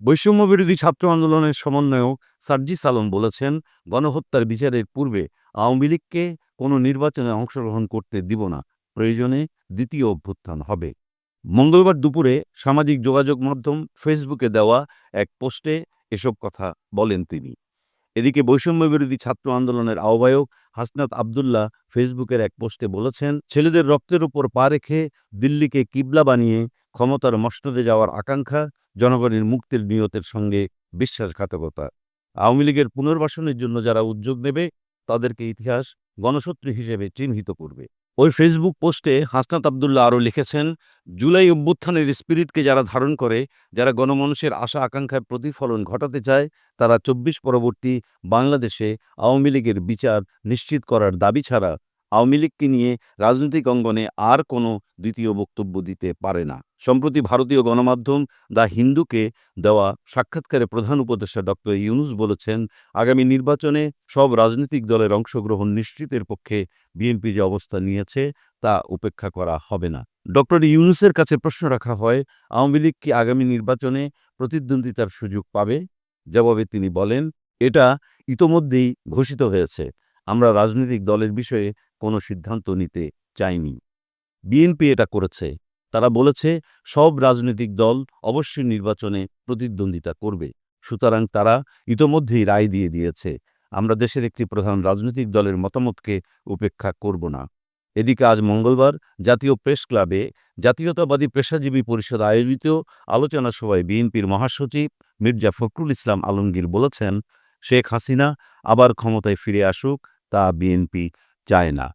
বৈষম্যবিরোধী ছাত্র আন্দোলনের সমন্বয়ক সার্জিস আলম বলেছেন, গণহত্যার বিচারের পূর্বে আওয়ামী লীগকে কোনো নির্বাচনে অংশগ্রহণ করতে দিব না, প্রয়োজনে দ্বিতীয় অভ্যুত্থান হবে। মঙ্গলবার দুপুরে সামাজিক যোগাযোগ মাধ্যম ফেসবুকে দেওয়া এক পোস্টে এসব কথা বলেন তিনি। এদিকে বৈষম্যবিরোধী ছাত্র আন্দোলনের আহ্বায়ক হাসনাত আবদুল্লাহ ফেসবুকের এক পোস্টে বলেছেন, ছেলেদের রক্তের উপর পা রেখে দিল্লিকে কিবলা বানিয়ে ক্ষমতার মসনদে যাওয়ার আকাঙ্ক্ষা জনগণের মুক্তির নিয়তের সঙ্গে বিশ্বাসঘাতকতা। আওয়ামী লীগের পুনর্বাসনের জন্য যারা উদ্যোগ নেবে তাদেরকে ইতিহাস গণশত্রু হিসেবে চিহ্নিত করবে। ওই ফেসবুক পোস্টে হাসনাত আবদুল্লাহ আরও লিখেছেন, জুলাই অভ্যুত্থানের স্পিরিটকে যারা ধারণ করে, যারা গণমানুষের আশা আকাঙ্ক্ষার প্রতিফলন ঘটাতে চায়, তারা ২৪ পরবর্তী বাংলাদেশে আওয়ামী লীগের বিচার নিশ্চিত করার দাবি ছাড়া আওয়ামী লীগকে নিয়ে রাজনৈতিক অঙ্গনে আর কোনো দ্বিতীয় বক্তব্য দিতে পারে না। সম্প্রতি ভারতীয় গণমাধ্যম দ্য হিন্দুকে দেওয়া সাক্ষাৎকারে প্রধান উপদেষ্টা ডক্টর ইউনূস বলেছেন, আগামী নির্বাচনে সব রাজনৈতিক দলের অংশগ্রহণ নিশ্চিতের পক্ষে বিএনপি যে অবস্থান নিয়েছে তা উপেক্ষা করা হবে না। ডক্টর ইউনূসের কাছে প্রশ্ন রাখা হয়, আওয়ামী লীগ কি আগামী নির্বাচনে প্রতিদ্বন্দ্বিতার সুযোগ পাবে? জবাবে তিনি বলেন, এটা ইতোমধ্যেই ঘোষিত হয়েছে। আমরা রাজনৈতিক দলের বিষয়ে কোনো সিদ্ধান্ত নিতে চাইনি। বিএনপি এটা করেছে। তারা বলেছে সব রাজনৈতিক দল অবশ্যই নির্বাচনে প্রতিদ্বন্দ্বিতা করবে। সুতরাং তারা ইতোমধ্যেই রায় দিয়ে দিয়েছে। আমরা দেশের একটি প্রধান রাজনৈতিক দলের মতামতকে উপেক্ষা করব না। এদিকে আজ মঙ্গলবার জাতীয় প্রেস ক্লাবে জাতীয়তাবাদী পেশাজীবী পরিষদ আয়োজিত আলোচনা সভায় বিএনপির মহাসচিব মির্জা ফখরুল ইসলাম আলমগীর বলেছেন, শেখ হাসিনা আবার ক্ষমতায় ফিরে আসুক তা বিএনপি চায় না।